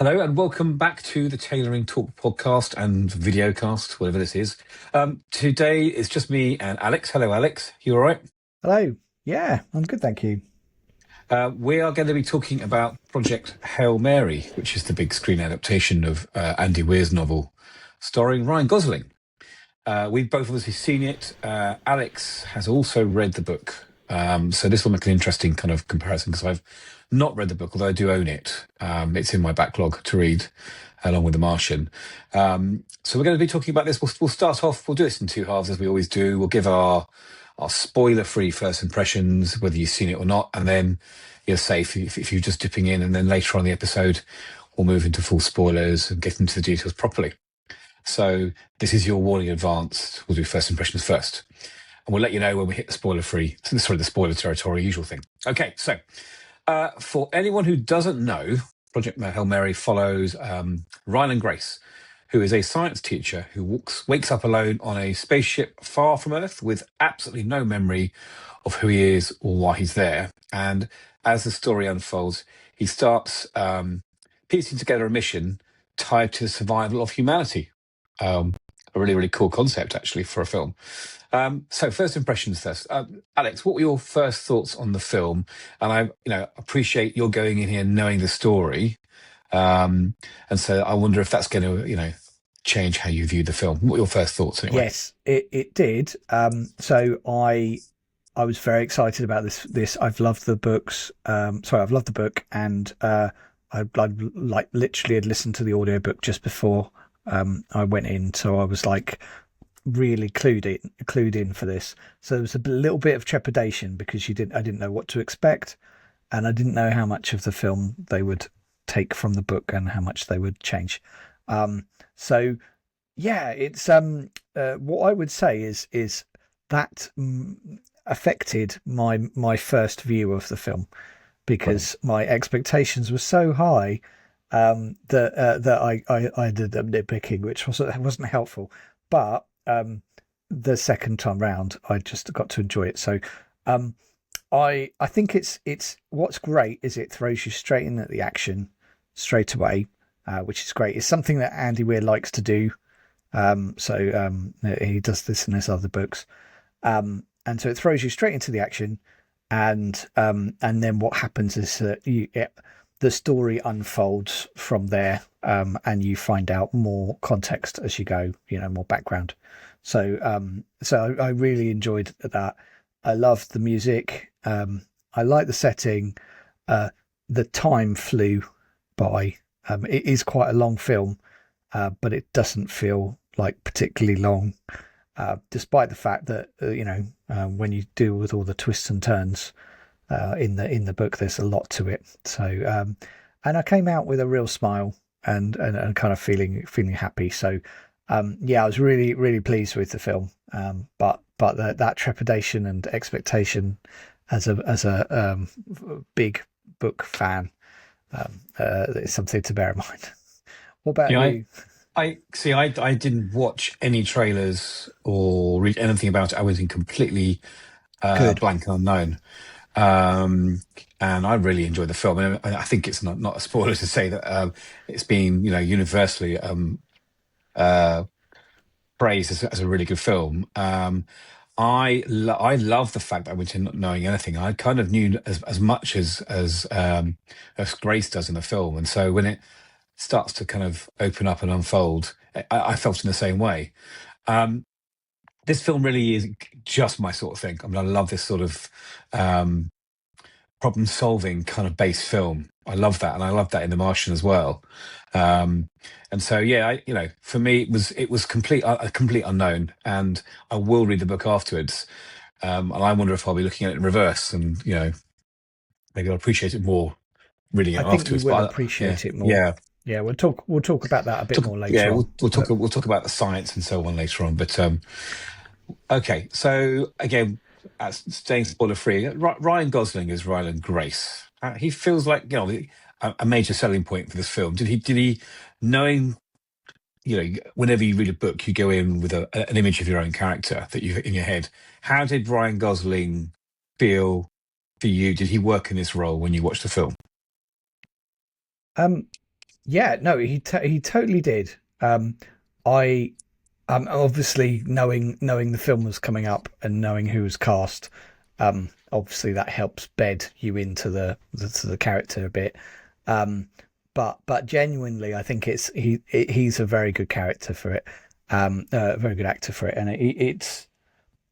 Hello and welcome back to the Tailoring Talk podcast and videocast, whatever this is. Today it's just me and Alex. Hello, Alex. You all right? Hello. Yeah, I'm good, thank you. We are going to be talking about Project Hail Mary, which is the big screen adaptation of Andy Weir's novel, starring Ryan Gosling. We've both obviously seen it. Alex has also read the book. So this will make an interesting kind of comparison because I've not read the book, although I do own it. It's in my backlog to read along with The Martian. So we're going to be talking about this. We'll start off, we'll do this in two halves as we always do. We'll give our spoiler-free first impressions, whether you've seen it or not, and then you're safe if you're just dipping in, and then later on in the episode, we'll move into full spoilers and get into the details properly. So this is your warning in advance. We'll do first impressions first. And we'll let you know when we hit the the spoiler territory, usual thing. Okay, so for anyone who doesn't know, Project Hail Mary follows Ryland Grace, who is a science teacher who wakes up alone on a spaceship far from Earth with absolutely no memory of who he is or why he's there. And as the story unfolds, he starts piecing together a mission tied to the survival of humanity. A really, really cool concept, actually, for a film. So first impressions first. Alex, what were your first thoughts on the film? And I appreciate you're going in here knowing the story. And so I wonder if that's going to, change how you view the film. What were your first thoughts anyway? Yes, it did. So I was very excited about this. I've loved the books. I've loved the book, and I like literally had listened to the audiobook just before I went in. So I was like really clued in for this. So there was a little bit of trepidation because I didn't know what to expect, and I didn't know how much of the film they would take from the book and how much they would change. So yeah, it's what I would say is that affected my first view of the film because my expectations were so high that I ended up nitpicking, which wasn't helpful. But the second time round, I just got to enjoy it. So I think it's what's great is it throws you straight in at the action straight away, which is great. It's something that Andy Weir likes to do. He does this in his other books. And so it throws you straight into the action, and then what happens is that the story unfolds from there, and you find out more context as you go, more background. So I really enjoyed that. I loved the music. I like the setting. The time flew by. It is quite a long film, but it doesn't feel like particularly long, despite the fact that when you deal with all the twists and turns in the book, there's a lot to it. So and I came out with a real smile and kind of feeling happy. So I was really, really pleased with the film. But that trepidation and expectation as a big book fan is something to bear in mind. What about you? I didn't watch any trailers or read anything about it. I was in completely blank and unknown. And I really enjoyed the film. And I think it's not a spoiler to say that it's been, universally praised as a really good film. I love the fact that I went in not knowing anything. I kind of knew as much as Grace does in the film, and so when it starts to kind of open up and unfold, I felt in the same way. This film really is just my sort of thing. I mean, I love this sort of problem-solving kind of base film. I love that, and I love that in The Martian as well. And so, for me, it was a complete unknown, and I will read the book afterwards. And I wonder if I'll be looking at it in reverse, and maybe I'll appreciate it more reading it afterwards. I think you will appreciate it more. Yeah, we'll talk about that a bit more later. Yeah, we'll talk about the science and so on later on. But okay, so again, staying spoiler free, Ryan Gosling is Ryland Grace. He feels like a major selling point for this film. Did he knowing whenever you read a book, you go in with an image of your own character that you in your head. How did Ryan Gosling feel for you? Did he work in this role when you watched the film? Yeah, no, he totally did. I obviously knowing the film was coming up and knowing who was cast, obviously that helps bed you into the character a bit. Um, but genuinely, I think he's a very good character for it, a very good actor for it, and it's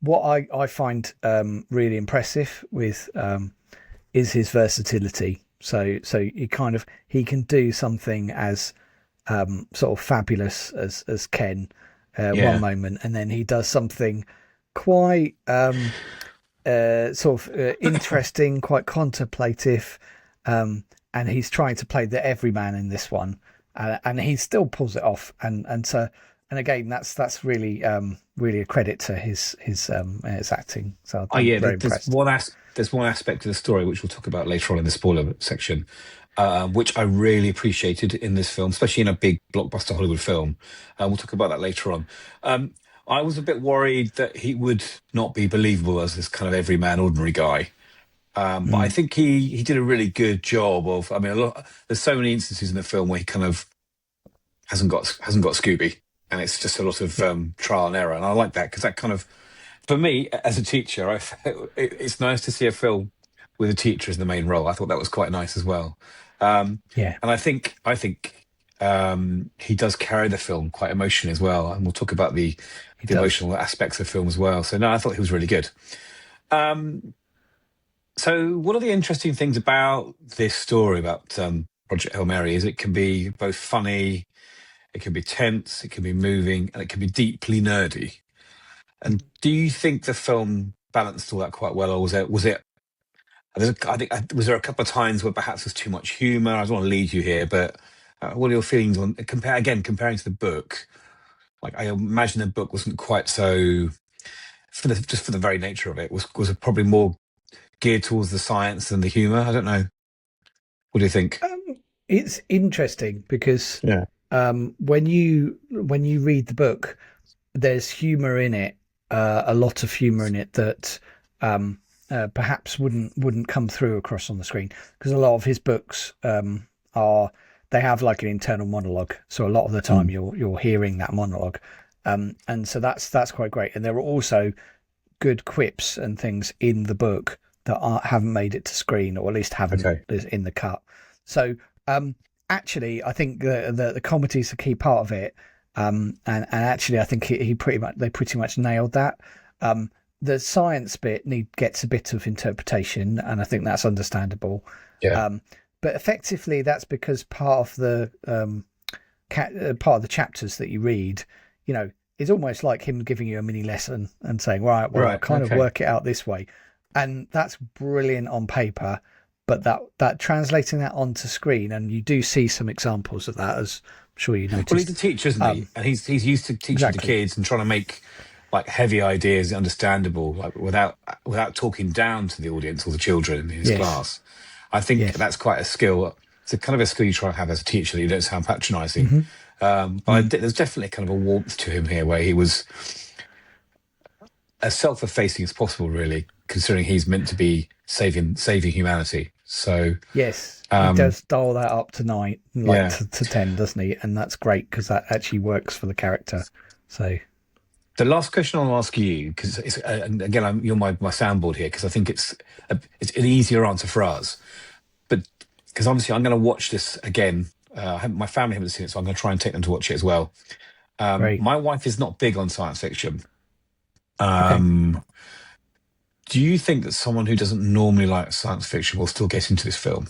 what I find really impressive with is his versatility. So he can do something as sort of fabulous as Ken one Yeah. moment, and then he does something quite sort of interesting, quite contemplative, and he's trying to play the everyman in this one, and he still pulls it off. And again, that's really really a credit to his acting. So Oh I'm yeah, very there's impressed. there's one aspect of the story which we'll talk about later on in the spoiler section, which I really appreciated in this film, especially in a big blockbuster Hollywood film. We'll talk about that later on. Um, I was a bit worried that he would not be believable as this kind of everyman, ordinary guy. But I Mm, think he did a really good job of. I mean, there's so many instances in the film where he kind of hasn't got Scooby, and it's just a lot of yeah, trial and error, and I like that because that kind of for me, as a teacher, it's nice to see a film with a teacher as the main role. I thought that was quite nice as well. Um, yeah, and I think he does carry the film quite emotionally as well. And we'll talk about he the does. emotional aspects of the film as well. So no, I thought he was really good. Um, so one of the interesting things about this story about Project Hail Mary is it can be both funny, it can be tense, it can be moving, and it can be deeply nerdy. And do you think the film balanced all that quite well, or was it? I think was there a couple of times where perhaps there's too much humour? I don't want to lead you here, but what are your feelings on comparing to the book? Like I imagine the book wasn't quite so just for the very nature of it was it probably more geared towards the science than the humour. I don't know. What do you think? It's interesting because Yeah. when you read the book, there's humor in it, a lot of humor in it that um, perhaps wouldn't come through across on the screen because a lot of his books are they have like an internal monologue, so a lot of the time Mm. you're hearing that monologue, and so that's quite great. And there are also good quips and things in the book that haven't made it to screen, or at least haven't Okay. is in the cut. So actually, I think the comedy is a key part of it. And actually, I think they pretty much nailed that. The science bit gets a bit of interpretation, and I think that's understandable. Yeah. Um, but effectively, that's because part of the chapters that you read, you know, is almost like him giving you a mini lesson and saying, right, well, I'll Right. kind of Okay. work it out this way. And that's brilliant on paper, but that translating that onto screen, and you do see some examples of that, as I'm sure you Well, he's a noticed. teacher, isn't he? Um, And he's used to teaching to exactly. kids and trying to make like heavy ideas understandable, like without talking down to the audience or the children in his Yes. class. I think Yes. that's quite a skill. It's a kind of a skill you try and have as a teacher that you don't sound patronising. Hmm. But Mm. there's definitely kind of a warmth to him here, where he was as self-effacing as possible, really, considering he's meant to be saving humanity. So Yes, he um, does dial that up to nine, like yeah. to 10, doesn't he? And that's great because that actually works for the character. So The last question I'll ask you, because and again, you're my soundboard here, because I think it's an easier answer for us. But because obviously I'm going to watch this again. My family haven't seen it, so I'm going to try and take them to watch it as well. great. My wife is not big on science fiction. Okay. Um, do you think that someone who doesn't normally like science fiction will still get into this film,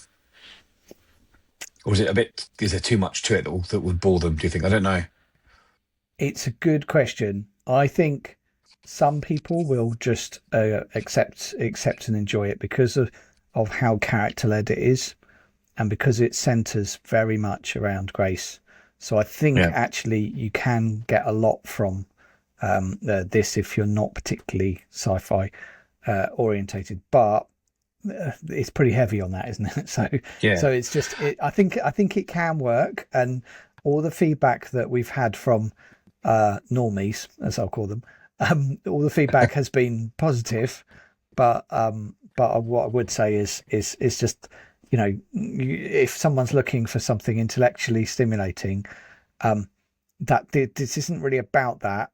or is it a bit? Is there too much to it that would bore them? Do you think? I don't know. It's a good question. I think some people will just accept and enjoy it because of how character led it is, and because it centers very much around Grace. So I think Yeah. actually you can get a lot from this if you're not particularly sci-fi orientated, but it's pretty heavy on that, isn't it? Yeah. So it's just I think it can work, and all the feedback that we've had from normies, as I'll call them, all the feedback has been positive. But what I would say is just if someone's looking for something intellectually stimulating, this isn't really about that.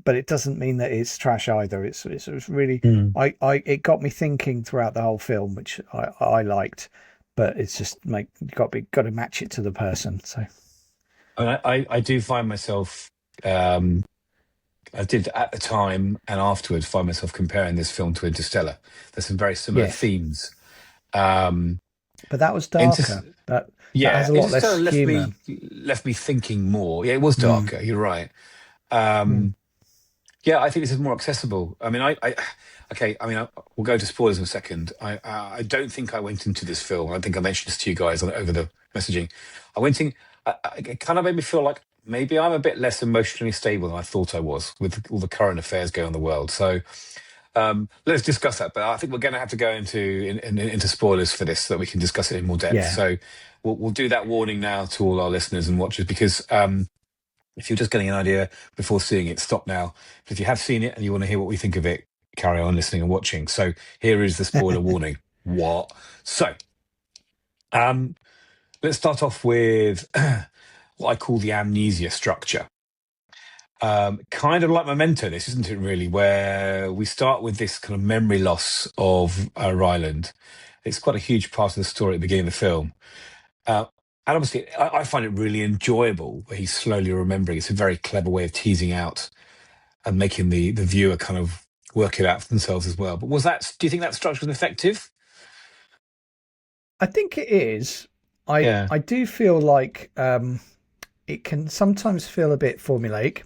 But it doesn't mean that it's trash either. It's really, it got me thinking throughout the whole film, which I liked, but it's just got to match it to the person. So I do find myself, I did at the time and afterwards find myself comparing this film to Interstellar. There's some very similar yes, themes. Um, but that was Inter- darker. That yeah, has a lot less Interstellar humor. left me thinking more. Yeah, it was Mm, darker. You're right. mm. Yeah, I think this is more accessible. I mean, okay. I mean, we'll go to spoilers in a second. I don't think I went into this film. I think I mentioned this to you guys over the messaging. I went in. It kind of made me feel like maybe I'm a bit less emotionally stable than I thought I was with all the current affairs going on in the world. So let's discuss that. But I think we're going to have to go into spoilers for this so that we can discuss it in more depth. Yeah. So we'll do that warning now to all our listeners and watchers because. If you're just getting an idea before seeing it, stop now. But if you have seen it and you want to hear what we think of it, carry on listening and watching. So here is the spoiler warning. What? So let's start off with what I call the amnesia structure. Kind of like Memento, this isn't it really, where we start with this kind of memory loss of Ryland. It's quite a huge part of the story at the beginning of the film. And obviously, I find it really enjoyable where he's slowly remembering. It's a very clever way of teasing out and making the viewer kind of work it out for themselves as well. But do you think that structure was effective? I think it is. Yeah. I do feel like it can sometimes feel a bit formulaic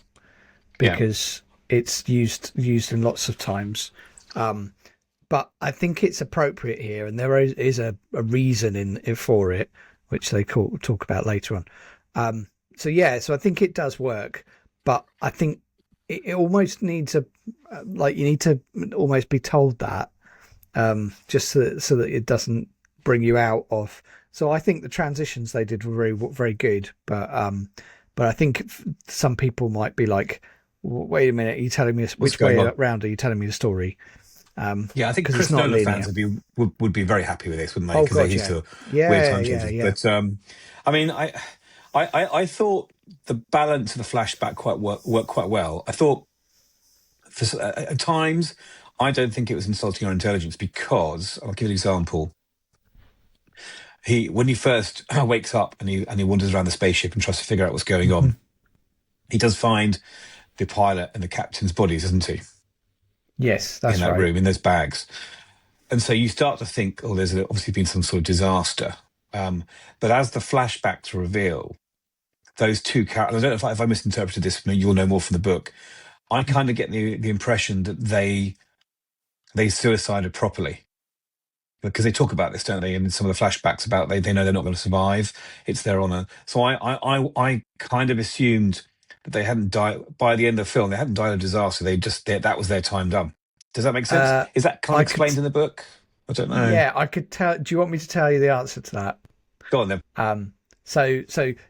Yeah. because it's used in lots of times. But I think it's appropriate here, and there is a reason for it, which they talk about later on. So I think it does work, but I think it almost needs you need to almost be told that, just so that it doesn't bring you out of. So I think the transitions they did were very, very good, but I think some people might be like, wait a minute, are you telling me which way around are you telling me the story? Yeah, I think because Chris it's not Nolan linear. fans would be very happy with this, wouldn't they? Oh Because god, they're used to yeah, weird time yeah, changes. yeah. But I mean, I thought the balance of the flashback worked quite well. I thought at times I don't think it was insulting our intelligence because I'll give you an example. When he first wakes up and he wanders around the spaceship and tries to figure out what's going on, he does find the pilot and the captain's bodies, doesn't he? Yes, that's in that right. room, in those bags. And so you start to think, oh, there's obviously been some sort of disaster. But as the flashbacks reveal, those two characters, I don't know if I misinterpreted this, you'll know more from the book. I kind of get the impression that they suicided properly. Because they talk about this, don't they? In some of the flashbacks about they know they're not going to survive. It's their honor. So I kind of assumed that they hadn't died by the end of the film. They hadn't died of disaster. That was their time done. Does that make sense? Is that kind of explained in the book? I don't know. Yeah, I could tell. Do you want me to tell you the answer to that? Go on then. So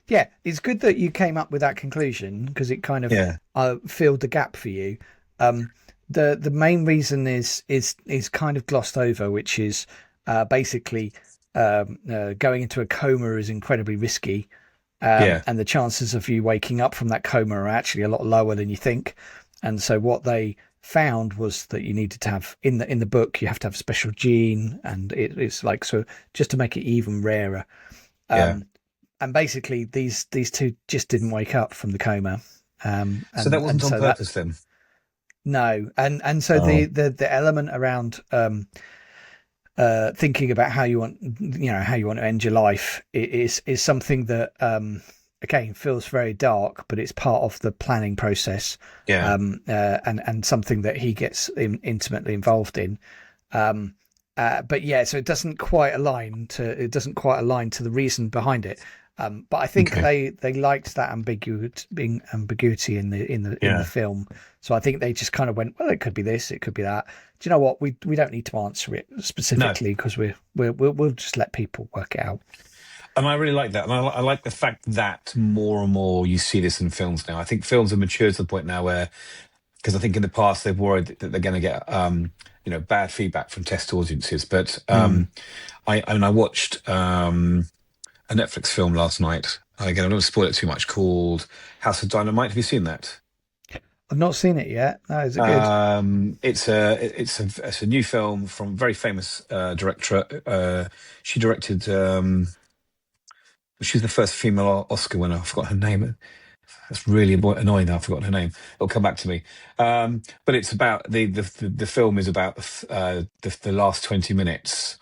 yeah, it's good that you came up with that conclusion because it kind of filled the gap for you. The main reason is kind of glossed over, which is basically going into a coma is incredibly risky, and the chances of you waking up from that coma are actually a lot lower than you think. And so what they found was that you needed to have in the book you have to have a special gene, and it's like so just to make it even rarer. And basically these two just didn't wake up from the coma. So that wasn't on purpose then. No, and so the element around thinking about how you want to end your life is something that again feels very dark, but it's part of the planning process. And something that he gets intimately involved in. But yeah, so it doesn't quite align to the reason behind it. But I think they liked that ambiguity in the film. So I think they just kind of went, well, it could be this, it could be that. Do you know what? We don't need to answer it specifically because we'll just let people work it out. And I really like that. And I like the fact that more and more you see this in films now. I think films have matured to the point now where, because I think in the past they've worried that they're going to get bad feedback from test audiences. But Mm. I watched a Netflix film last night. Again, I don't want to spoil it too much. Called House of Dynamite. Have you seen that? I've not seen it yet. No, is it good? It's a new film from a very famous director. She directed. She's the first female Oscar winner. I forgot her name. That's really annoying that I've forgotten her name. It'll come back to me. But it's about the film is about the last 20 minutes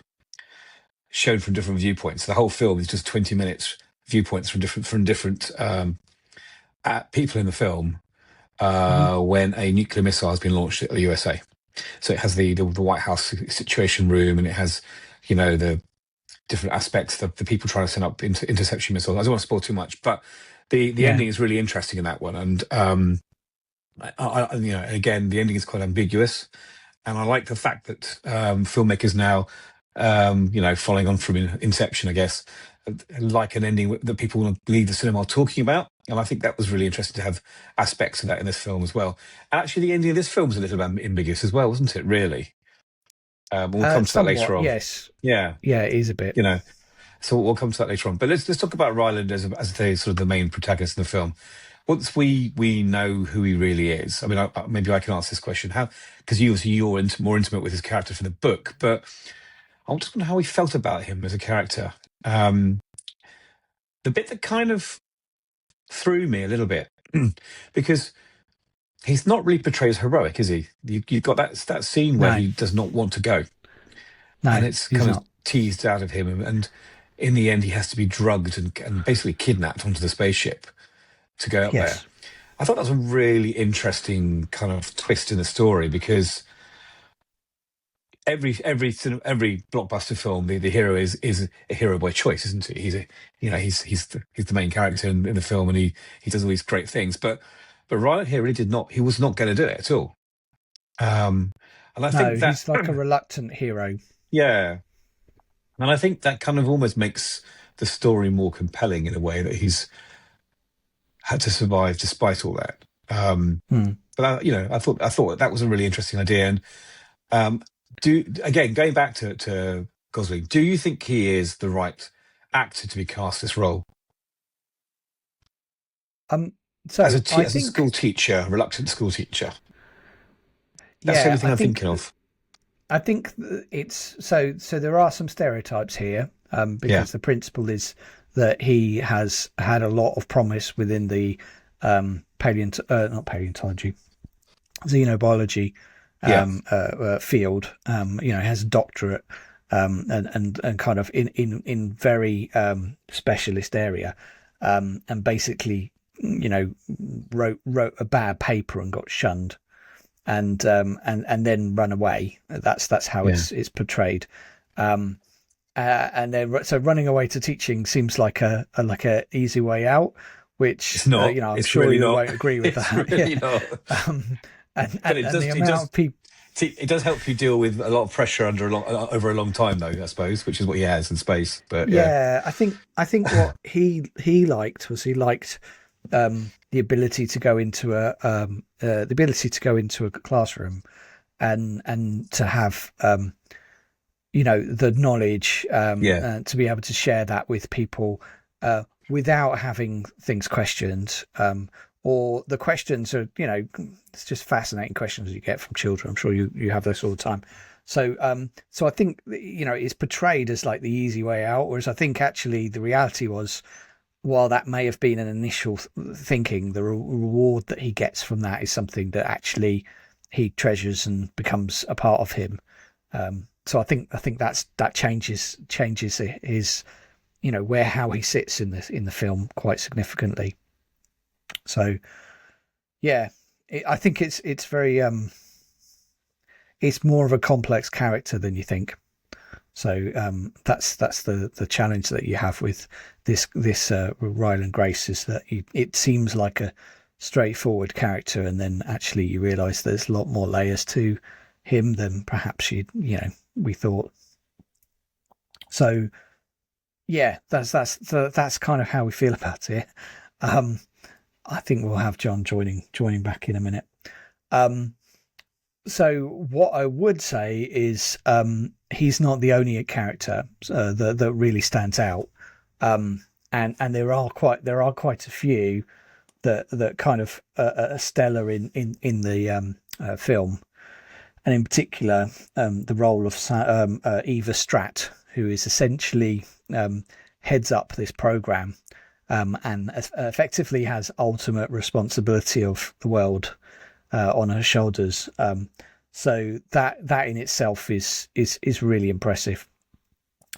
shown from different viewpoints. The whole film is just 20 minutes viewpoints from different people in the film Hmm. when a nuclear missile has been launched at the USA. So it has the White House Situation Room, and it has the different aspects of the people trying to send up interception missiles. I don't want to spoil too much, but the Yeah. ending is really interesting in that one. And again, the ending is quite ambiguous, and I like the fact that filmmakers now, following on from Inception, I guess, like an ending that people want to leave the cinema talking about. And I think that was really interesting to have aspects of that in this film as well. And actually, the ending of this film is a little bit ambiguous as well, wasn't it? Really. We'll come to that later Somewhat, on. yes. Yeah, Yeah, it is a bit. So we'll come to that later on. But let's talk about Ryland as the sort of the main protagonist in the film. Once we know who he really is, I mean, maybe I can ask this question: how? Because you're more intimate with his character from the book, but I just wonder how he felt about him as a character. The bit that kind of threw me a little bit, because he's not really portrayed as heroic, is he? You've got that scene where No, he does not want to go, no, and it's he's kind of not. teased out of him, and in the end, he has to be drugged and basically kidnapped onto the spaceship to go up there. Yes. I thought that was a really interesting kind of twist in the story, because every blockbuster film, the hero is a hero by choice, isn't he? He's the main character in the film, and he does all these great things. But Ryland here really did not. He was not going to do it at all. And I No, think that he's like a reluctant hero. yeah, and I think that kind of almost makes the story more compelling in a way, that he's had to survive despite all that. Hmm. But I thought that was a really interesting idea. And going back to Gosling, do you think he is the right actor to be cast this role Um, as so I as a think, school teacher, reluctant school teacher? That's the only yeah, thing I'm thinking of. I think it's so there are some stereotypes here, Yeah, because the principle is that he has had a lot of promise within the not paleontology, xenobiology yeah, field. Has a doctorate, and kind of in very specialist area, and basically, wrote a bad paper and got shunned, and then run away. That's how yeah. it's portrayed. Um, and then so running away to teaching seems like a easy way out, It's which not. I'm It's sure really you not. won't agree with It's that. really not. Yeah. But it And does. the It amount does. of people. It does help you deal with a lot of pressure over a long time, though, I suppose, which is what he has in space. But yeah, Yeah, I think what he liked was he liked the ability to go into a classroom and to have the knowledge, yeah, to be able to share that with people, without having things questioned, or the questions are, it's just fascinating questions you get from children. I'm sure you have this all the time. So I think it's portrayed as like the easy way out, whereas I think actually the reality was, while that may have been an initial thinking, the reward that he gets from that is something that actually he treasures and becomes a part of him. So I think that changes his, where how he sits in the film quite significantly. So yeah, I think it's very it's more of a complex character than you think. So that's the challenge that you have with this Ryland Grace, is that it seems like a straightforward character, and then actually you realise there's a lot more layers to him than perhaps we thought. So yeah, that's kind of how we feel about it. Um, I think we'll have John joining back in a minute. Um, So what I would say is he's not the only character that really stands out, and there are quite a few that kind of are stellar in the film, and in particular the role of Eva Stratt, who is essentially heads up this program and effectively has ultimate responsibility of the world on her shoulders. So that in itself is really impressive.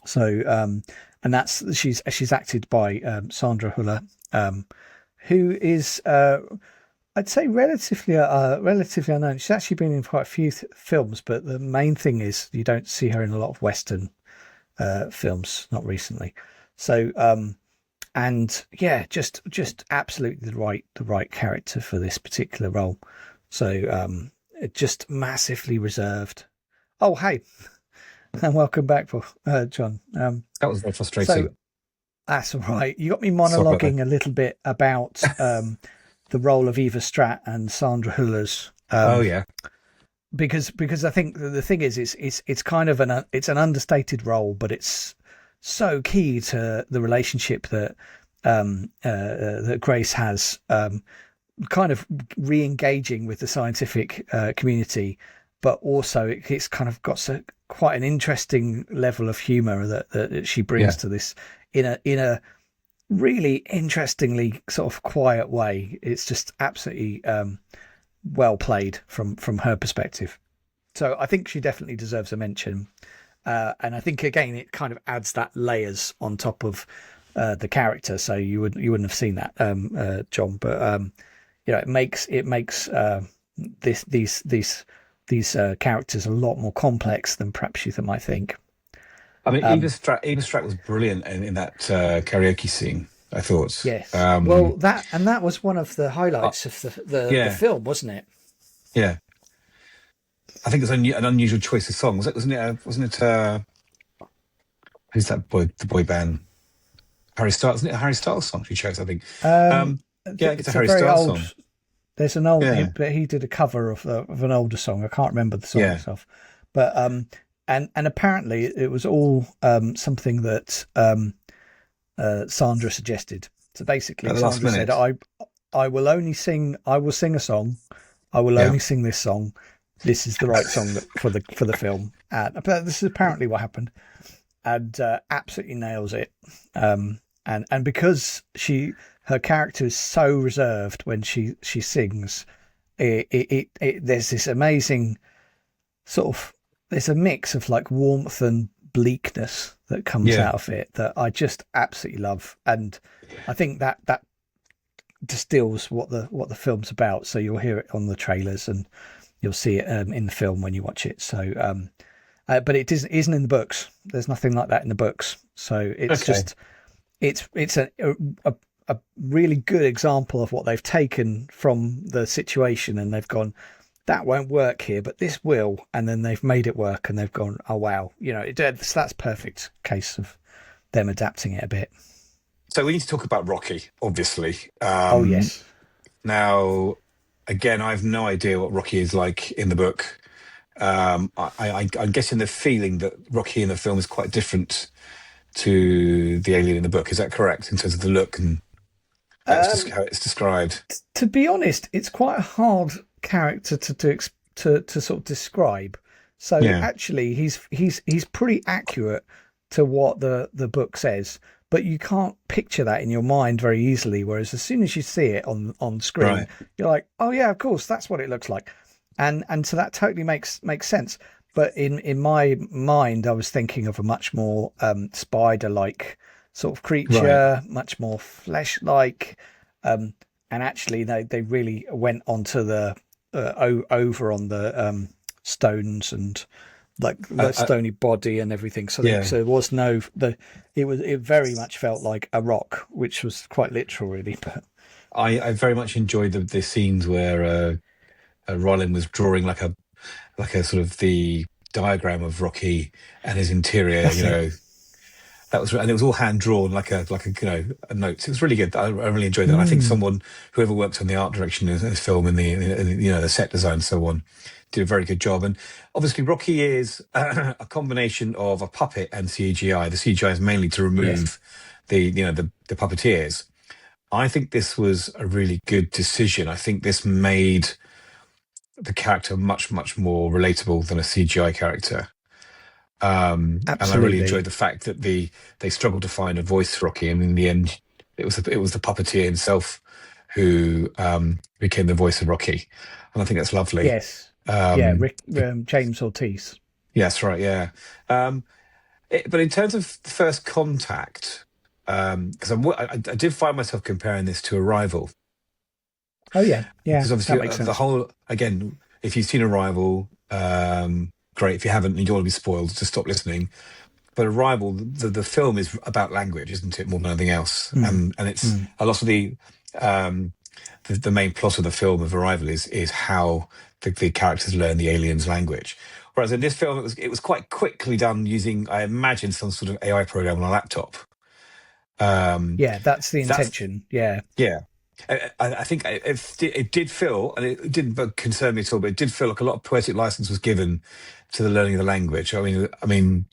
So and that's she's acted by Sandra Hüller, who is I'd say relatively unknown. She's actually been in quite a few films, but the main thing is you don't see her in a lot of Western films, not recently. So and yeah, just absolutely the right character for this particular role. So just massively reserved. Oh, hey, and welcome back, John. That was very frustrating. So that's all right. You got me Sorry about monologuing a little bit about the role of Eva Stratt and Sandra Hüller's. Oh yeah, Because I think the thing is, it's kind of it's an understated role, but it's so key to the relationship that that Grace has, kind of re-engaging with the scientific community, but also it's kind of got quite an interesting level of humor that she brings to this in a really interestingly sort of quiet way. It's just absolutely well played from her perspective. So I think she definitely deserves a mention. And I think again it kind of adds that layers on top of the character. So you wouldn't have seen that, John, but you know, it makes these characters a lot more complex than perhaps you might think. I mean, Eva Stratt was brilliant in that karaoke scene, I thought. Yes. Well, that was one of the highlights of the film, wasn't it? Yeah. I think it's an unusual choice of songs. Wasn't it? Who's that boy? The boy band, Harry Styles. Isn't it a Harry Styles song she chose? I think. Yeah, it's a Harry Styles song. There's an old, but he did a cover of an older song. I can't remember the song itself, but and apparently it was all something that Sandra suggested. So basically, Sandra said, "I will sing a song. I will only sing this song. This is the right song for the film." But this is apparently what happened, and absolutely nails it. And because her character is so reserved when she sings, there's this amazing sort of, there's a mix of like warmth and bleakness that comes out of it that I just absolutely love, and I think that distills what the film's about. So you'll hear it on the trailers and you'll see it in the film when you watch it. So but it isn't in the books. There's nothing like that in the books. So it's just it's a really good example of what they've taken from the situation and they've gone, that won't work here, but this will, and then they've made it work and they've gone, oh wow, you know, that's perfect case of them adapting it a bit. So we need to talk about Rocky, obviously. Oh yes. Now, again, I have no idea what Rocky is like in the book. I'm guessing the feeling that Rocky in the film is quite different to the alien in the book. Is that correct in terms of the look and how it's described? To be honest, it's quite a hard character to sort of describe. So actually, he's pretty accurate to what the book says, but you can't picture that in your mind very easily. Whereas as soon as you see it on screen, you're like, oh yeah, of course, that's what it looks like, and so that totally makes sense. But in my mind, I was thinking of a much more spider-like sort of creature, much more flesh-like. And actually, they really went onto the over on the stones and like the stony body and everything. So there was it very much felt like a rock, which was quite literal, really. But I very much enjoyed the scenes where Ryland was drawing like a sort of the diagram of Rocky and his interior, and it was all hand drawn, like a a note. It was really good. I really enjoyed it. And I think whoever worked on the art direction in this film and the set design and so on, did a very good job. And obviously, Rocky is a combination of a puppet and CGI. The CGI is mainly to remove the puppeteers. I think this was a really good decision. I think this made the character much, much more relatable than a CGI character. And I really enjoyed the fact that they struggled to find a voice for Rocky, and in the end, it was the puppeteer himself who became the voice of Rocky, and I think that's lovely. Yes, James Ortiz. Yes, right, yeah. But in terms of First Contact, because I did find myself comparing this to Arrival. Oh yeah, because obviously that makes sense. The whole, again, if you've seen Arrival, great. If you haven't and you don't want to be spoiled, just stop listening. But Arrival, the film is about language, isn't it, more than anything else? And it's a lot of the main plot of the film of Arrival is how the characters learn the aliens' language. Whereas in this film, it was quite quickly done using, I imagine, some sort of AI program on a laptop. That's the intention. Yeah. I think it did feel, and it didn't concern me at all, but it did feel like a lot of poetic license was given to the learning of the language. I mean,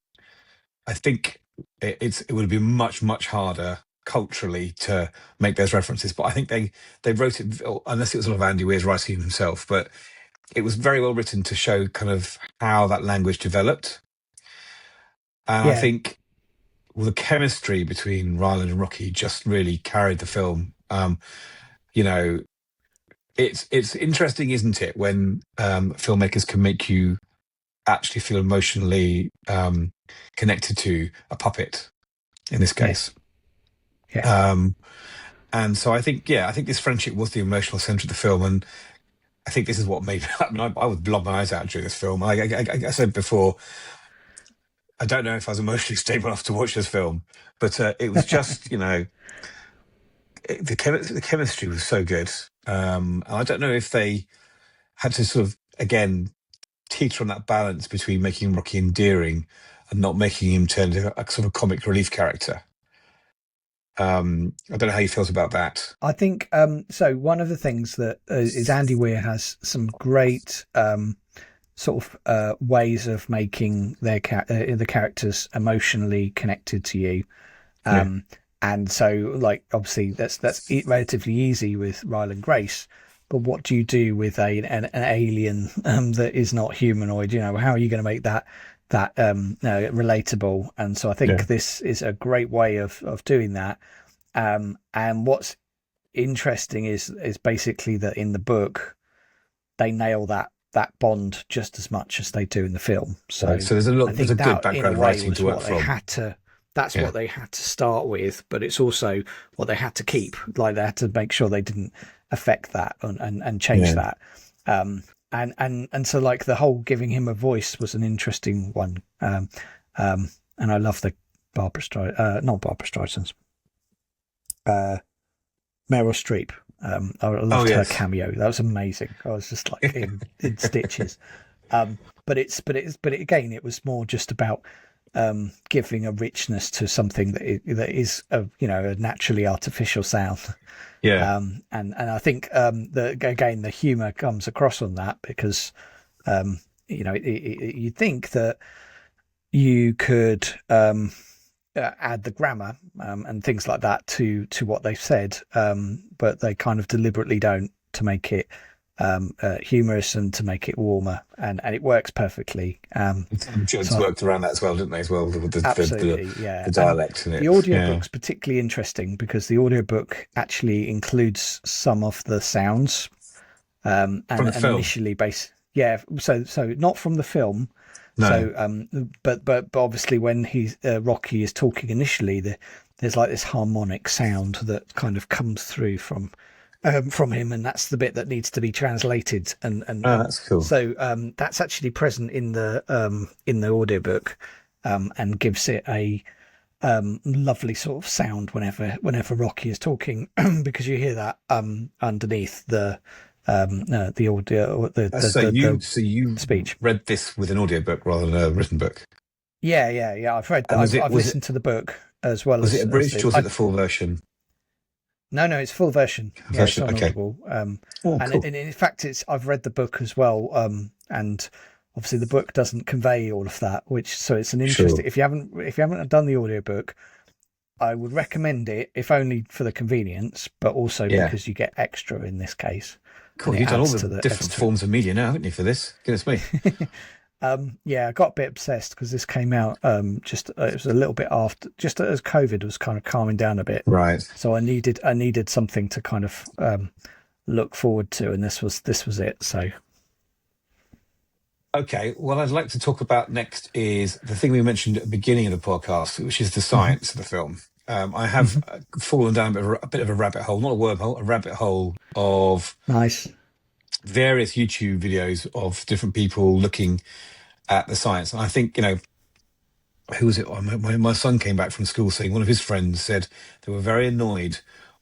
I think it would have been much, much harder culturally to make those references. But I think they wrote it, unless it was a lot of Andy Weir's writing himself, but it was very well written to show kind of how that language developed. And I think the chemistry between Ryland and Rocky just really carried the film. It's interesting, isn't it, when filmmakers can make you actually feel emotionally connected to a puppet in this case. And so I think this friendship was the emotional center of the film, and I think this is what made I would blob my eyes out during this film. I said before, I don't know if I was emotionally stable enough to watch this film, but it was just the chemistry was so good. And I don't know if they had to sort of, again, teeter on that balance between making Rocky endearing and not making him turn into a sort of comic relief character. I don't know how you felt about that. I think so. One of the things that is Andy Weir has some great sort of ways of making the characters emotionally connected to you. And so, like, obviously, that's relatively easy with Ryland Grace. But what do you do with an alien that is not humanoid? How are you going to make that relatable? And so I think this is a great way of doing that. And what's interesting is basically that in the book they nail that bond just as much as they do in the film. So there's a good background writing to work from. That's what they had to start with, but it's also what they had to keep. Like, they had to make sure they didn't affect that and change that. And so, like, the whole giving him a voice was an interesting one. And I love the not Barbara Streisand's, Meryl Streep. I loved her cameo. That was amazing. I was just like in stitches. But again, it was more just about giving a richness to something that is a naturally artificial sound. And I think again the humor comes across on that, because you think that you could add the grammar and things like that to what they've said, but they kind of deliberately don't, to make it humorous and to make it warmer, and it works perfectly. Jones worked around that as well, didn't they? As well, with the dialect in it. The audiobook's particularly interesting because the audiobook actually includes some of the sounds from the film. Initially so not from the film. No. So but obviously when Rocky is talking initially, there's like this harmonic sound that kind of comes through from him, and that's the bit that needs to be translated. And that's cool. So that's actually present in the audiobook, and gives it a lovely sort of sound whenever Rocky is talking, because you hear that underneath the audio, so you speech. Read this with an audiobook rather than a written book? Yeah. I've listened to the book. as well Was as it abridged or was I, it the full version? no, it's full version. Yeah, it's on Okay. Audible. Oh, And cool. in fact, I've read the book as well. And obviously the book doesn't convey all of that, so it's an interesting. Sure. If you haven't done the audiobook, I would recommend it, if only for the convenience, but also Yeah. because you get extra in this case, Cool. and it You've done all adds the to the different forms of media now, haven't you, for this? Goodness me. Yeah, I got a bit obsessed because this came out just it was a little bit after, just as COVID was kind of calming down a bit. Right. So I needed something to kind of look forward to, and this was it. So Okay. What I'd like to talk about next is the thing we mentioned at the beginning of the podcast, which is the mhm, science of the film. I have mhm. fallen down a bit of a rabbit hole, not a wormhole, a rabbit hole of Nice. various YouTube videos of different people looking at the science. And I think, who was it? My son came back from school saying one of his friends said they were very annoyed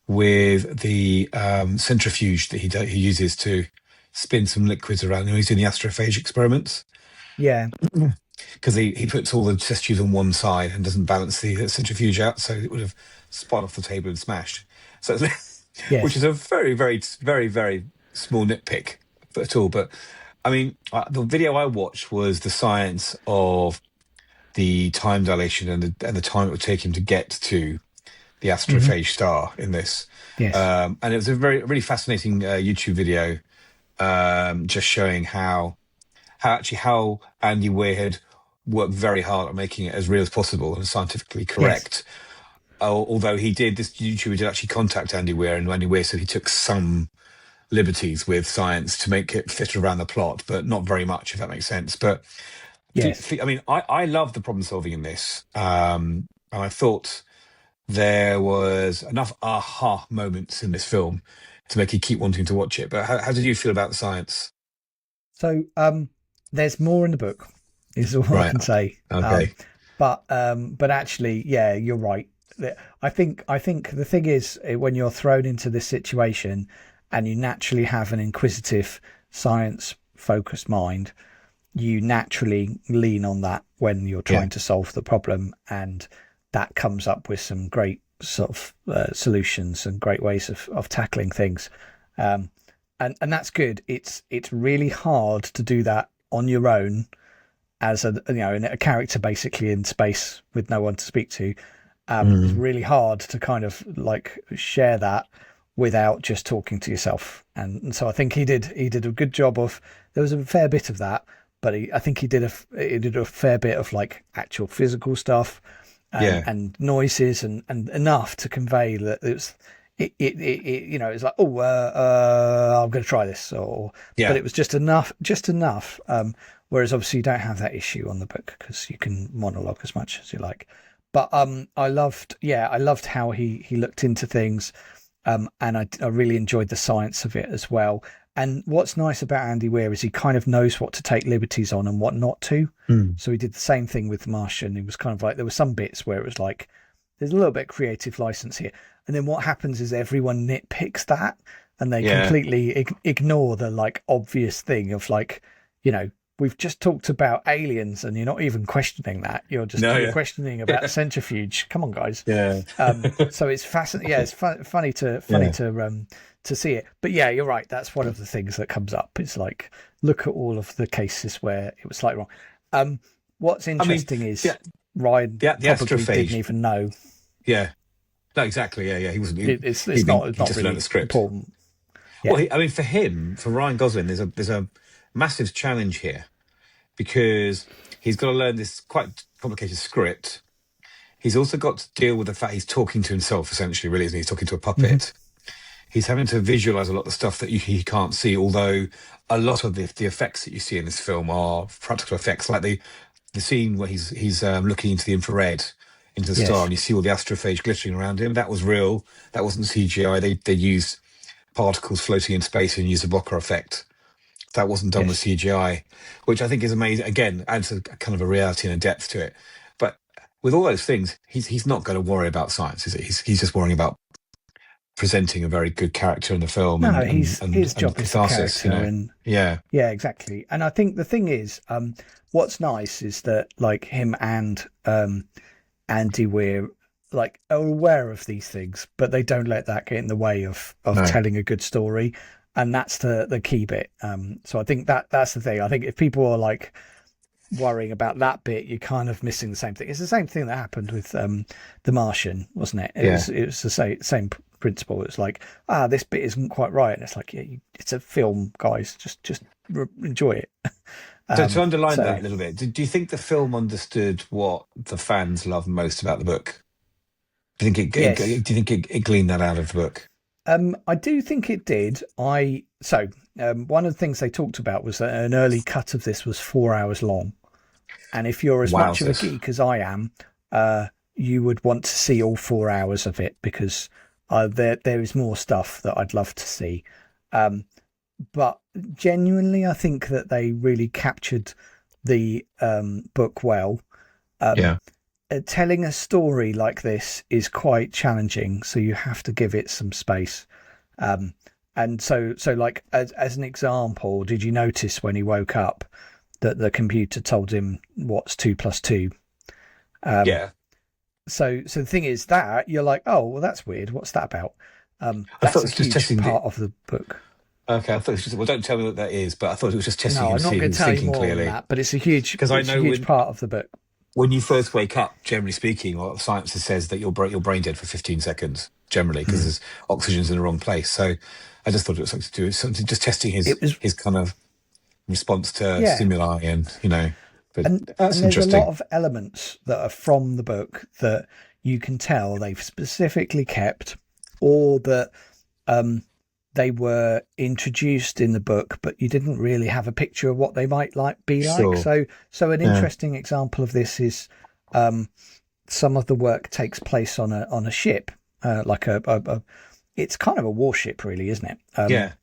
with the centrifuge that he uses to spin some liquids around. He's doing the astrophage experiments Yeah. because he puts all the test tubes on one side and doesn't balance the centrifuge out, so it would have spun off the table and smashed. So, which Yes. is a very, very, very, very small nitpick at all. But I mean, the video I watched was the science of the time dilation and the time it would take him to get to the Hmm. astrophage star in this. Yes. And it was a really fascinating YouTube video, just showing how Andy Weir had worked very hard at making it as real as possible and scientifically Yes. correct. Although this YouTuber did actually contact Andy Weir, and Andy Weir said he took some liberties with science to make it fit around the plot, but not very much, if that makes sense. But Yes. I mean, I love the problem solving in this, and I thought there was enough aha moments in this film to make you keep wanting to watch it. But how did you feel about the science? So there's more in the book, is all I Right. can say. Okay. But actually, yeah, you're right. I think the thing is, when you're thrown into this situation and you naturally have an inquisitive, science focused mind, you naturally lean on that when you're Yeah. trying to solve the problem, and that comes up with some great sort of solutions and great ways of tackling things. Um, and that's good. It's really hard to do that on your own as a character basically in space with no one to speak to. It's Mm. really hard to kind of like share that without just talking to yourself. And so I think he did a good job of. There was a fair bit of that, but I think he did a fair bit of like actual physical stuff and Yeah. and noises and enough to convey that it was. It's like, oh, I'm going to try this, but Yeah. it was just enough. Whereas obviously you don't have that issue on the book because you can monologue as much as you like. But I loved how he looked into things, and I really enjoyed the science of it as well. And what's nice about Andy Weir is he kind of knows what to take liberties on and what not to. Mm. So he did the same thing with Martian. He was kind of like, there were some bits where it was like, there's a little bit of creative license here. And then what happens is everyone nitpicks that and they Yeah. completely ignore the like obvious thing of like, you know, we've just talked about aliens and you're not even questioning that. No. You're Yeah. questioning about centrifuge. Come on, guys. Yeah. So it's fascinating. Yeah, it's funny Yeah. to see it. But yeah, you're right. That's one of the things that comes up. It's like, look at all of the cases where it was slightly wrong. What's I mean, interesting is yeah, Ryan the probably didn't astrophage. even know. Yeah. No, exactly. Yeah. Yeah. He wasn't. It's not He just learned really the script. important. Well, Yeah. I mean, for Ryan Gosling, there's a massive challenge here because he's got to learn this quite complicated script. He's also got to deal with the fact he's talking to himself, essentially, really, isn't he? He's talking to a Hmm. puppet. He's having to visualize a lot of the stuff that he can't see, although a lot of the effects that you see in this film are practical effects, like the scene where he's looking into the infrared, into the star, Yes. and you see all the astrophage glittering around him. That was real. That wasn't CGI. They used particles floating in space and used a Bokeh effect. That wasn't done with Yes. CGI, which I think is amazing. Again, adds a kind of a reality and a depth to it. But with all those things, he's not going to worry about science, is it? He's just worrying about presenting a very good character in the film No, and his job is the catharsis, character, and Yeah. yeah, exactly. And I think the thing is, what's nice is that like him and Andy Weir like are aware of these things, but they don't let that get in the way of No. telling a good story, and that's the key bit. So I think that's the thing. I think if people are like worrying about that bit, you're kind of missing the same thing. It's the same thing that happened with the Martian, wasn't it? Yeah. It was the same principle. It's like, this bit isn't quite right, and it's like, yeah, it's a film, guys. Just enjoy it. So to underline so that a little bit, do you think the film understood what the fans love most about the book? Do you think yes, it gleaned that out of the book? I do think it did. One of the things they talked about was that an early cut of this was 4 hours long. And if you're as much of a Wowzers. geek as I am, you would want to see all 4 hours of it because there is more stuff that I'd love to see. But genuinely, I think that they really captured the book well. Yeah. Telling a story like this is quite challenging, so you have to give it some space. And so like as an example, did you notice when he woke up that the computer told him what's 2 + 2? Yeah. So the thing is that you're like, oh well, that's weird. What's that about? I thought That's it a was just huge testing part of the book. Okay, I thought it was just, well, don't tell me what that is, but I thought it was just testing No, him, I'm to see not if he going to was tell you thinking more than clearly. that, but it's a huge Because I know part of the book. when you first wake up, generally speaking, what science says that your brain dead for 15 seconds, generally, because there's oxygen's in the wrong place. So I just thought it was something to do with something, just testing It was, his kind of response to yeah. stimuli, and but And that's there's a lot interesting. of elements that are from the book that you can tell they've specifically kept, or that they were introduced in the book, but you didn't really have a picture of what they might be like. Sure. So an Yeah. interesting example of this is some of the work takes place on a ship, like it's kind of a warship, really, isn't it? Yeah.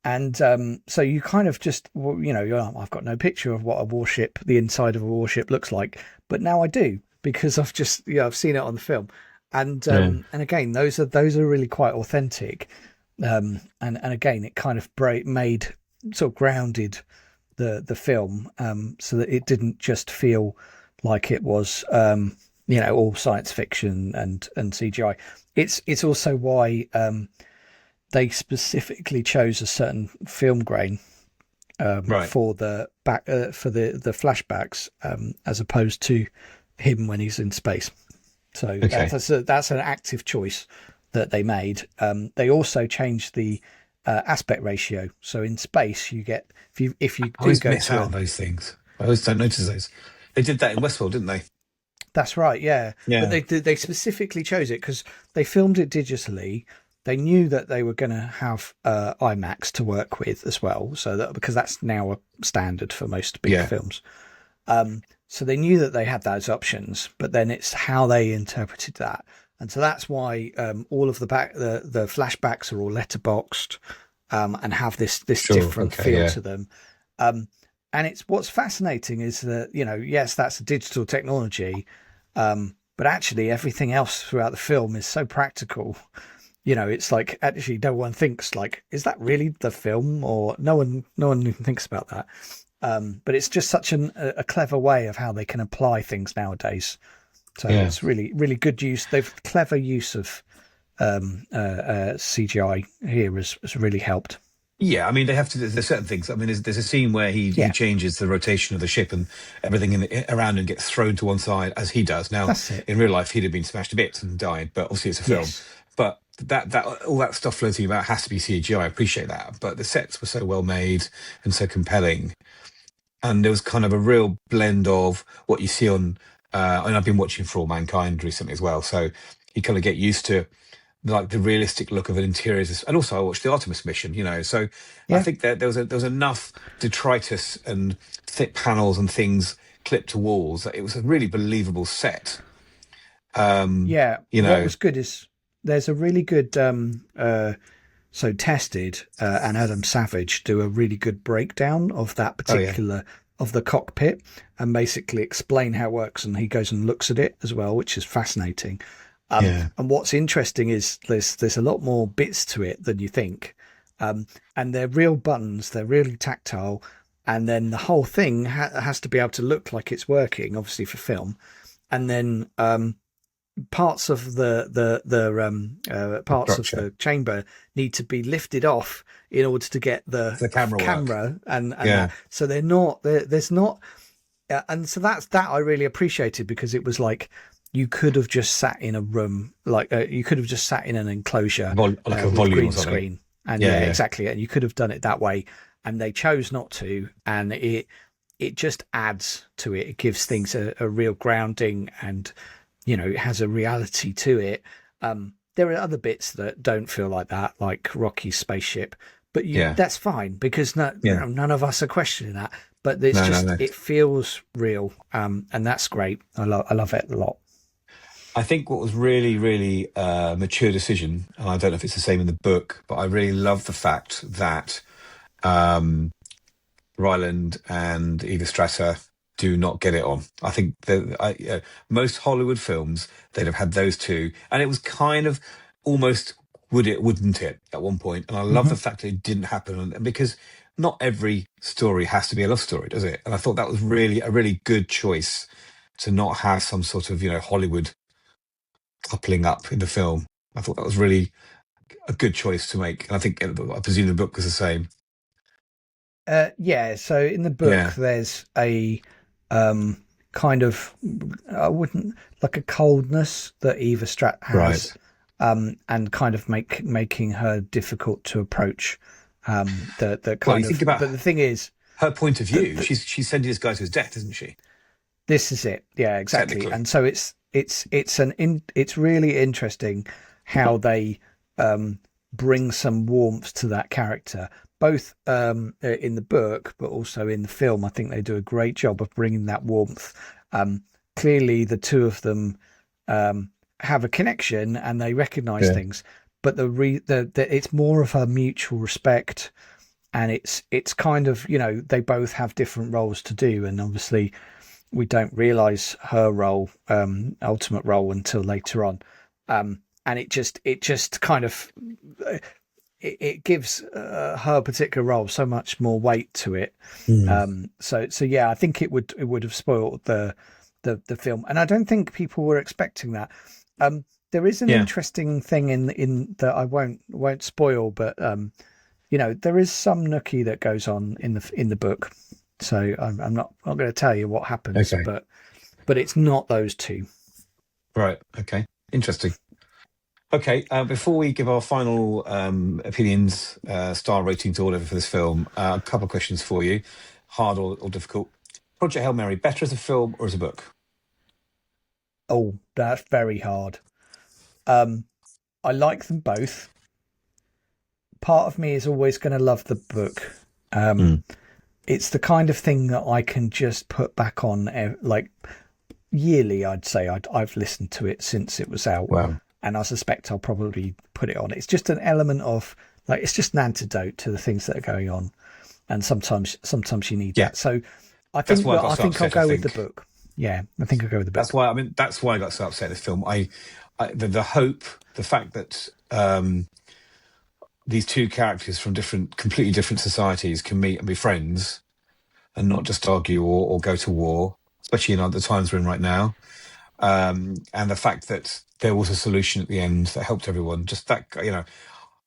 And so you kind of just, I've got no picture of what the inside of a warship looks like, but now I do because I've seen it on the film, and Yeah. and again, those are really quite authentic, and again, it kind of made sort of grounded the film, so that it didn't just feel like it was all science fiction and CGI. It's also why they specifically chose a certain film grain Right. for the flashbacks, as opposed to him when he's in space. So Okay. that's an active choice that they made. They also changed the aspect ratio. So in space, you get if you I do always go miss to out on those things. I always don't notice those. They did that in Westworld, didn't they? that's right, yeah. But Yeah. they specifically chose it because they filmed it digitally. They knew that they were going to have IMAX to work with as well, so that because that's now a standard for most big Yeah. films. So they knew that they had those options, but then it's how they interpreted that, and so that's why all of the flashbacks are all letterboxed, and have this Sure. different Okay. feel Yeah. to them. Um, and it's what's fascinating is that yes, that's a digital technology, but actually everything else throughout the film is so practical. It's like actually no one thinks like, is that really the film? Or no one even thinks about that. But it's just such a clever way of how they can apply things nowadays. So Yeah. it's really, really good use. They've clever use of CGI here has really helped. Yeah, I mean, they have to. There's certain things. I mean, there's a scene where he Yeah, changes the rotation of the ship, and everything around him gets thrown to one side, as he does. Now, that's it. in real life, he'd have been smashed to bits and died, but obviously it's a film. Yes. But that all that stuff floating about has to be CGI. I appreciate that, but the sets were so well made and so compelling, and there was kind of a real blend of what you see on. And I've been watching For All Mankind recently as well, so you kind of get used to like the realistic look of an interior, and also I watched the Artemis mission. So I Yeah. think that there was enough detritus and thick panels and things clipped to walls that it was a really believable set. Yeah. You What know, was good is there's a really good so Tested and Adam Savage do a really good breakdown of that oh yeah, particular of the cockpit and basically explain how it works, and he goes and looks at it as well, which is fascinating. yeah, And what's interesting is there's a lot more bits to it than you think, and they're real buttons, they're really tactile, and then the whole thing has to be able to look like it's working, obviously for film, and then parts of the parts of Structure. the chamber need to be lifted off in order to get the camera and Yeah. that. So they're not there's not, and so that I really appreciated, because it was like you could have just sat in a room, like you could have just sat in an enclosure like a with volume green or something. screen, and Yeah. exactly, and you could have done it that way, and they chose not to, and it just adds to it. It gives things a real grounding, and it has a reality to it. There are other bits that don't feel like that, like Rocky's spaceship, but that's fine, because none of us are questioning that. But it's it feels real, and that's great. I love it a lot. I think what was really, really mature decision, and I don't know if it's the same in the book, but I really love the fact that Ryland and Eva Stratt do not get it on. I think that most Hollywood films, they'd have had those two, and it was kind of almost wouldn't it at one point. And I love the fact that it didn't happen, and because not every story has to be a love story, does it? And I thought that was really a really good choice to not have some sort of Hollywood coupling up in the film. I thought that was really a good choice to make, and I presume the book was the same. So in the book, there's a kind of, I wouldn't, like a coldness that Eva Stratt has, and kind of making her difficult to approach. The kind of, but the thing is, her point of view, she's sending this guy to his death, isn't she? This is it, yeah, exactly. And so it's really interesting how they bring some warmth to that character, both in the book but also in the film. I think they do a great job of bringing that warmth. Clearly the two of them have a connection and they recognize things, but it's more of a mutual respect, and it's kind of, they both have different roles to do, and obviously we don't realize her role, ultimate role, until later on. And it just kind of, it gives her particular role so much more weight to it. So yeah, I think it would have spoiled the film, and I don't think people were expecting that. There is an interesting thing in that I won't spoil, but there is some nookie that goes on in the book. So I'm not going to tell you what happens, but it's not those two. Right. Okay. Interesting. Okay. Before we give our final opinions, star ratings, or whatever for this film, a couple of questions for you, hard or difficult. Project Hail Mary, better as a film or as a book? Oh, that's very hard. I like them both. Part of me is always going to love the book. It's the kind of thing that I can just put back on, like yearly. I'd say I've listened to it since it was out. Wow. And I suspect I'll probably put it on. It's just an element of, like, it's just an antidote to the things that are going on, and sometimes you need that. So I think I'll go with the book. Yeah, I think I'll go with the book. That's why I got so upset at the film. The hope, the fact that these two characters from completely different societies can meet and be friends, and not just argue or go to war, especially in the times we're in right now. And the fact that there was a solution at the end that helped everyone. Just that,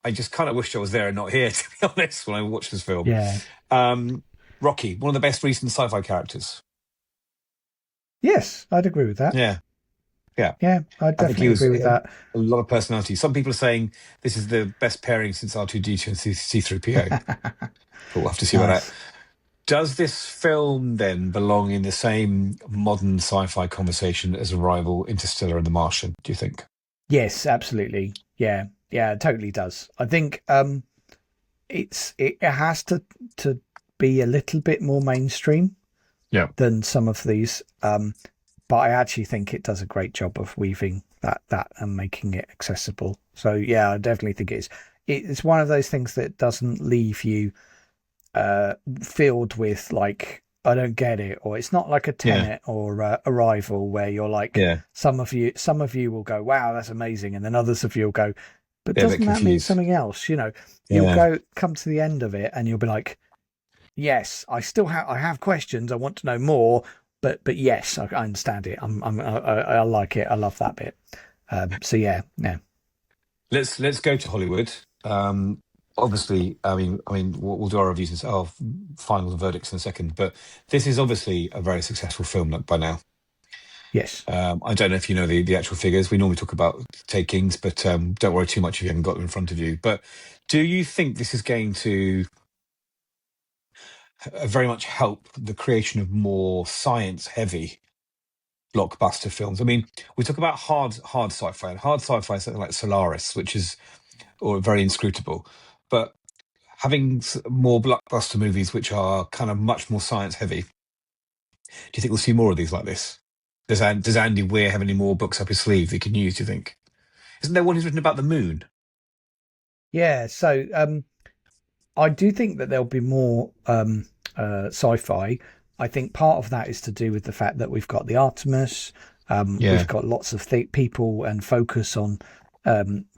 I just kind of wished I was there and not here, to be honest, when I watched this film. Yeah. Rocky, one of the best recent sci-fi characters. Yes, I'd agree with that. Yeah, I'd definitely agree with that. A lot of personality. Some people are saying this is the best pairing since R2-D2 and C3PO. But we'll have to see about that. Does this film then belong in the same modern sci-fi conversation as Arrival, Interstellar, and The Martian, do you think? Yes, absolutely. Yeah, it totally does. I think it has to be a little bit more mainstream than some of these. But I actually think it does a great job of weaving that and making it accessible. So yeah, I definitely think it's one of those things that doesn't leave you filled with, like, I don't get it, or it's not like a Tenet or Arrival where you're like, some of you will go, wow, that's amazing, and then others of you will go, but doesn't that mean something else? You'll come to the end of it and you'll be like, yes, I have questions, I want to know more. but yes, I understand it. I like it. I love that bit. So yeah, no. Let's go to Hollywood. Obviously, I mean, we'll do our reviews and our final verdicts in a second. But this is obviously a very successful film by now. Yes. I don't know if you know the actual figures. We normally talk about takings, but don't worry too much if you haven't got them in front of you. But do you think this is going to very much help the creation of more science-heavy blockbuster films? I mean, we talk about hard sci-fi, and hard sci-fi is something like Solaris, which is or very inscrutable. But having more blockbuster movies which are kind of much more science-heavy, do you think we'll see more of these like this? Does Andy Weir have any more books up his sleeve that he can use, do you think? Isn't there one who's written about the moon? Yeah. So I do think that there'll be more sci-fi. I think part of that is to do with the fact that we've got the Artemis, we've Yeah. got lots of people and focus on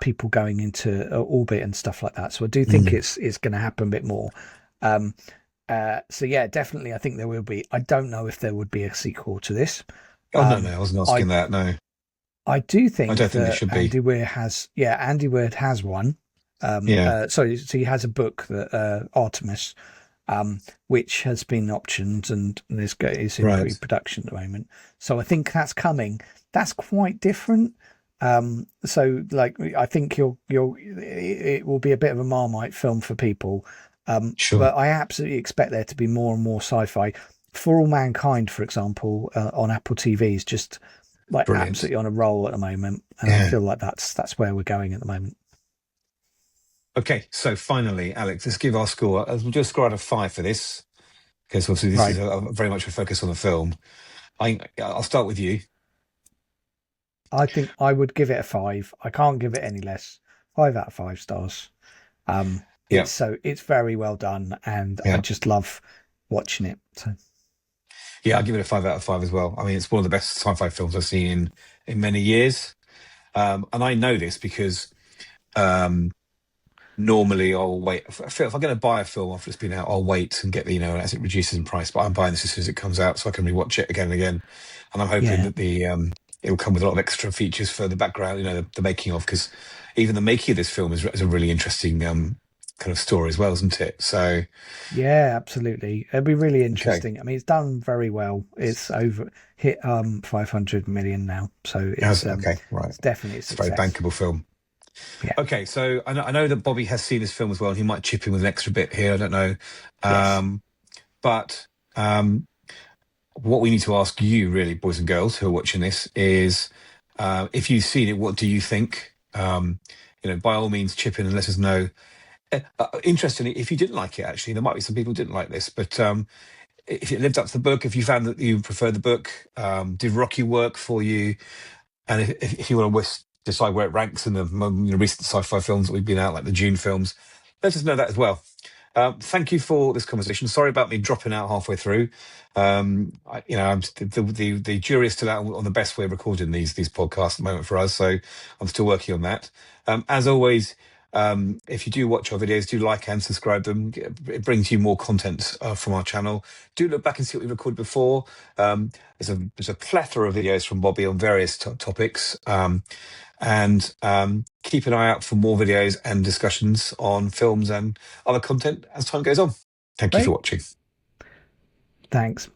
people going into orbit and stuff like that. So I do think Mm. it's going to happen a bit more. Um, so yeah, definitely, I think there will be. I don't know if there would be a sequel to this. Oh, no, Um, no, I wasn't I asking that. No, I do I think don't think there that should be. Andy Weir has one. Yeah, So he has a book that Artemis, which has been optioned and is in right. pre-production at the moment. So I think that's coming. That's quite different. So like I think it will be a bit of a Marmite film for people. Sure. But I absolutely expect there to be more and more sci-fi. For All Mankind, for example, on Apple TV is just like Brilliant. absolutely on a roll at the moment, and I Yeah. feel like that's where we're going at the moment. Okay, so finally, Alex, let's give our score. We'll do a score out of 5 for this, because obviously this is Right. very much a focus on the film. I'll start with you. I think I would give it a 5. I can't give it any less. 5 out of 5 stars. Yeah, It's very well done, and I yeah. just love watching it. So Yeah, I'll give it a 5 out of 5 as well. I mean, it's one of the best sci-fi films I've seen in many years. And I know this because um, normally I'll wait. If I'm going to buy a film after it's been out, I'll wait and get as it reduces in price. But I'm buying this as soon as it comes out, so I can rewatch it again and again. And I'm hoping yeah, that it will come with a lot of extra features for the background, the making of, because even the making of this film is a really interesting kind of story as well, isn't it? So, yeah, absolutely. It'd be really okay, interesting. I mean, it's done very well. It's over hit 500 million now, so okay, right. it's definitely a It's a very success. bankable film. Yeah. Okay, so I know that Bobby has seen this film as well, and he might chip in with an extra bit here. I don't know, Yes. but what we need to ask you, really, boys and girls who are watching this, is if you've seen it, what do you think? By all means, chip in and let us know. Interestingly, if you didn't like it, actually, there might be some people who didn't like this, but if it lived up to the book, if you found that you preferred the book, did Rocky work for you? And if you want to decide where it ranks in the recent sci-fi films that we've been out, like the Dune films, let us know that as well. Thank you for this conversation. Sorry about me dropping out halfway through. The jury is still out on the best way of recording these podcasts at the moment for us, so I'm still working on that. As always, if you do watch our videos, do like and subscribe them. It brings you more content from our channel. Do look back and see what we recorded before. There's a plethora of videos from Bobby on various topics. And keep an eye out for more videos and discussions on films and other content as time goes on. Thank you for Great. watching. Thanks.